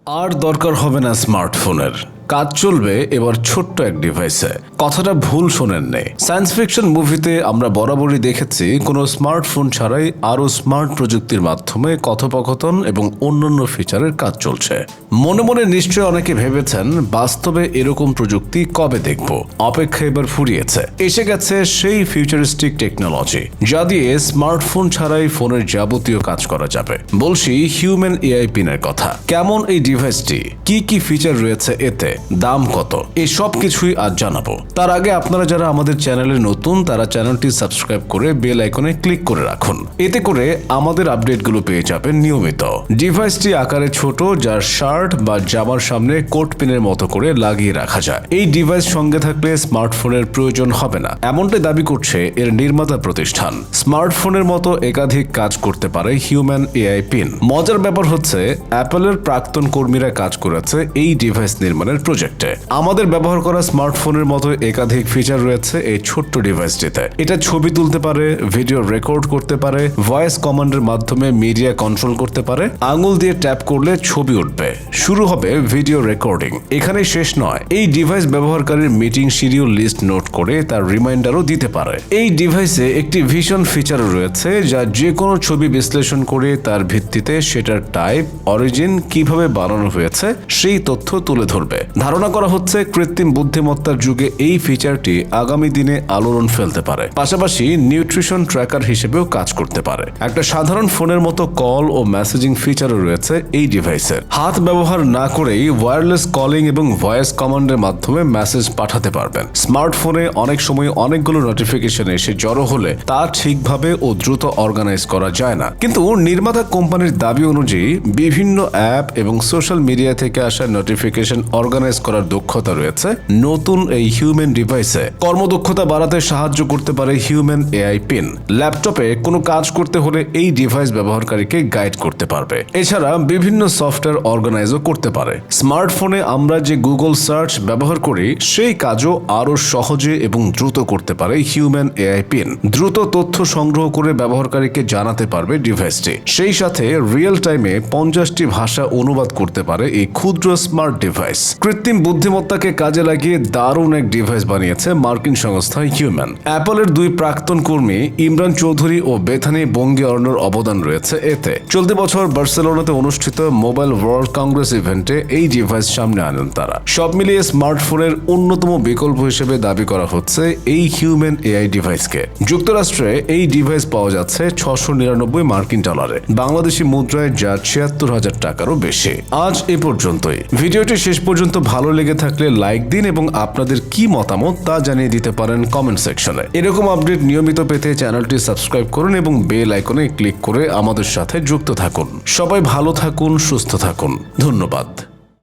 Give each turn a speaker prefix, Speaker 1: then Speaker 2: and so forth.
Speaker 1: আর দরকার হবে না স্মার্টফোনের, কাজ চলবে এবার ছোট্ট এক ডিভাইসে। কথাটা ভুল শোনেন নেই। সায়েন্স ফিকশন মুভিতে আমরা বরাবরই দেখেছি কোনো স্মার্টফোন ছাড়াই আরও স্মার্ট প্রযুক্তির মাধ্যমে কথোপকথন এবং অন্যান্য ফিচারের কাজ চলছে। মনে মনে নিশ্চয়ই অনেকে ভেবেছেন বাস্তবে এরকম প্রযুক্তি কবে দেখব। অপেক্ষা এবার ফুরিয়েছে। এসে গেছে সেই ফিউচারিস্টিক টেকনোলজি যা দিয়ে স্মার্টফোন ছাড়াই ফোনের যাবতীয় কাজ করা যাবে। বলছি হিউম্যান এআই পিনের কথা। কেমন এই ডিভাইসটি, কি কি ফিচার রয়েছে এতে, দাম কত, এই সব কিছুই আজ জানাবো। তার আগে আপনারা যারা আমাদের চ্যানেলে নতুন তারা চ্যানেলটি সাবস্ক্রাইব করে বেল আইকনে ক্লিক করে রাখুন। এতে করে আমাদের আপডেটগুলো পেয়ে যাবেন নিয়মিত। ডিভাইসটি আকারে ছোট, যার শার্ট বা জামার সামনে কোট পিনের মতো করে লাগিয়ে রাখা যায়। এই ডিভাইস সঙ্গে থাকলে স্মার্টফোনের প্রয়োজন হবে না, এমনটাই দাবি করছে এর নির্মাতা প্রতিষ্ঠান। স্মার্টফোনের মতো একাধিক কাজ করতে পারে হিউম্যান এআই পিন। মজার ব্যাপার হচ্ছে অ্যাপলের প্রাক্তন কর্মীরা কাজ করেছে এই ডিভাইস নির্মাণের প্রজেক্টে। আমাদের ব্যবহার করা স্মার্টফোনের মতো একাধিক ফিচার রয়েছে এই ছোট্ট ডিভাইসটিতে। এটা ছবি তুলতে পারে, ভিডিও রেকর্ড করতে পারে, ভয়েস কমান্ডের মাধ্যমে মিডিয়া কন্ট্রোল করতে পারে, আঙুল দিয়ে ট্যাপ করলে ছবি উঠবে, শুরু হবে ভিডিও রেকর্ডিং। এখানে শেষ নয়, এই ডিভাইস ব্যবহারকারীর মিটিং শিডিউল লিস্ট নোট করে তার রিমাইন্ডারও দিতে পারে। এই ডিভাইসে একটি ভিশন ফিচারও রয়েছে যা যে কোনো ছবি বিশ্লেষণ করে তার ভিত্তিতে সেটার টাইপ, অরিজিন, কিভাবে বানানো হয়েছে সেই তথ্য তুলে ধরবে। ধারণা করা হচ্ছে কৃত্রিম বুদ্ধিমত্তার যুগে এই ফিচারটি আগামী দিনে আলোড়ন ফেলতে পারে। পাশাপাশি নিউট্রিশন ট্র্যাকার হিসেবেও কাজ করতে পারে। একটা সাধারণ ফোনের মতো কল ও মেসেজিং ফিচারও রয়েছে এই ডিভাইসের। হাত ব্যবহার না করেই ওয়্যারলেস কলিং এবং ভয়েস কমান্ডের মাধ্যমে মেসেজ পাঠাতে পারবেন। স্মার্টফোনে অনেক সময় অনেকগুলো নোটিফিকেশন এসে জড়ো হলে তা ঠিকভাবে ও দ্রুত অর্গানাইজ করা যায় না। কিন্তু নির্মাতা কোম্পানির দাবি অনুযায়ী বিভিন্ন অ্যাপ এবং সোশ্যাল মিডিয়া থেকে আসা নোটিফিকেশন অর্গানাইজ করার দক্ষতা রয়েছে নতুন এই হিউম্যান ডিভাইসে। কর্মদক্ষতা বাড়াতে সাহায্য করতে পারে হিউম্যান এআই পিন। ল্যাপটপে কোনো কাজ করতে হলে এই ডিভাইস ব্যবহারকারীকে গাইড করতে পারবে। এছাড়া বিভিন্ন সফটওয়্যার অর্গানাইজও করতে পারে। স্মার্টফোনে আমরা যে গুগল সার্চ ব্যবহার করি সেই কাজও আরো সহজে এবং দ্রুত করতে পারে হিউম্যান এআই পিন। দ্রুত তথ্য সংগ্রহ করে ব্যবহারকারীকে জানাতে পারবে ডিভাইসটি। সেই সাথে রিয়েল টাইমে 50টি ভাষা অনুবাদ করতে পারে এই ক্ষুদ্র স্মার্ট ডিভাইস। কৃত্রিম বুদ্ধিমত্তাকে কাজে লাগিয়ে দারুণ এক ডিভাইস বানিয়েছে মার্কিন সংস্থা হিউম্যান। অ্যাপলের দুই প্রাক্তন কর্মী ইমরান চৌধুরী ও বেথানি বঙ্গিয়ার্ণর অবদান রয়েছে এতে। চলতি বছর বার্সেলোনাতে অনুষ্ঠিত মোবাইল ওয়ার্ল্ড কংগ্রেস ইভেন্টে এই ডিভাইস সামনে আনেন তারা। সব মিলিয়ে স্মার্টফোনের অন্যতম বিকল্প হিসেবে দাবি করা হচ্ছে এই হিউম্যান এআই ডিভাইসকে। যুক্তরাষ্ট্রে এই ডিভাইস পাওয়া যাচ্ছে $699 মার্কিন, বাংলাদেশি মুদ্রায় যা ৭৬,০০০ টাকারও বেশি। আজ এ পর্যন্তই। ভিডিওটি শেষ পর্যন্ত ভালো লেগে থাকলে লাইক দিন এবং আপনাদের কি মতামত তা জানিয়ে দিতে পারেন কমেন্ট সেকশনে। এরকম আপডেট নিয়মিত পেতে চ্যানেলটি সাবস্ক্রাইব করুন এবং বেল আইকনে ক্লিক করে আমাদের সাথে যুক্ত থাকুন। সবাই ভালো থাকুন, সুস্থ থাকুন। ধন্যবাদ।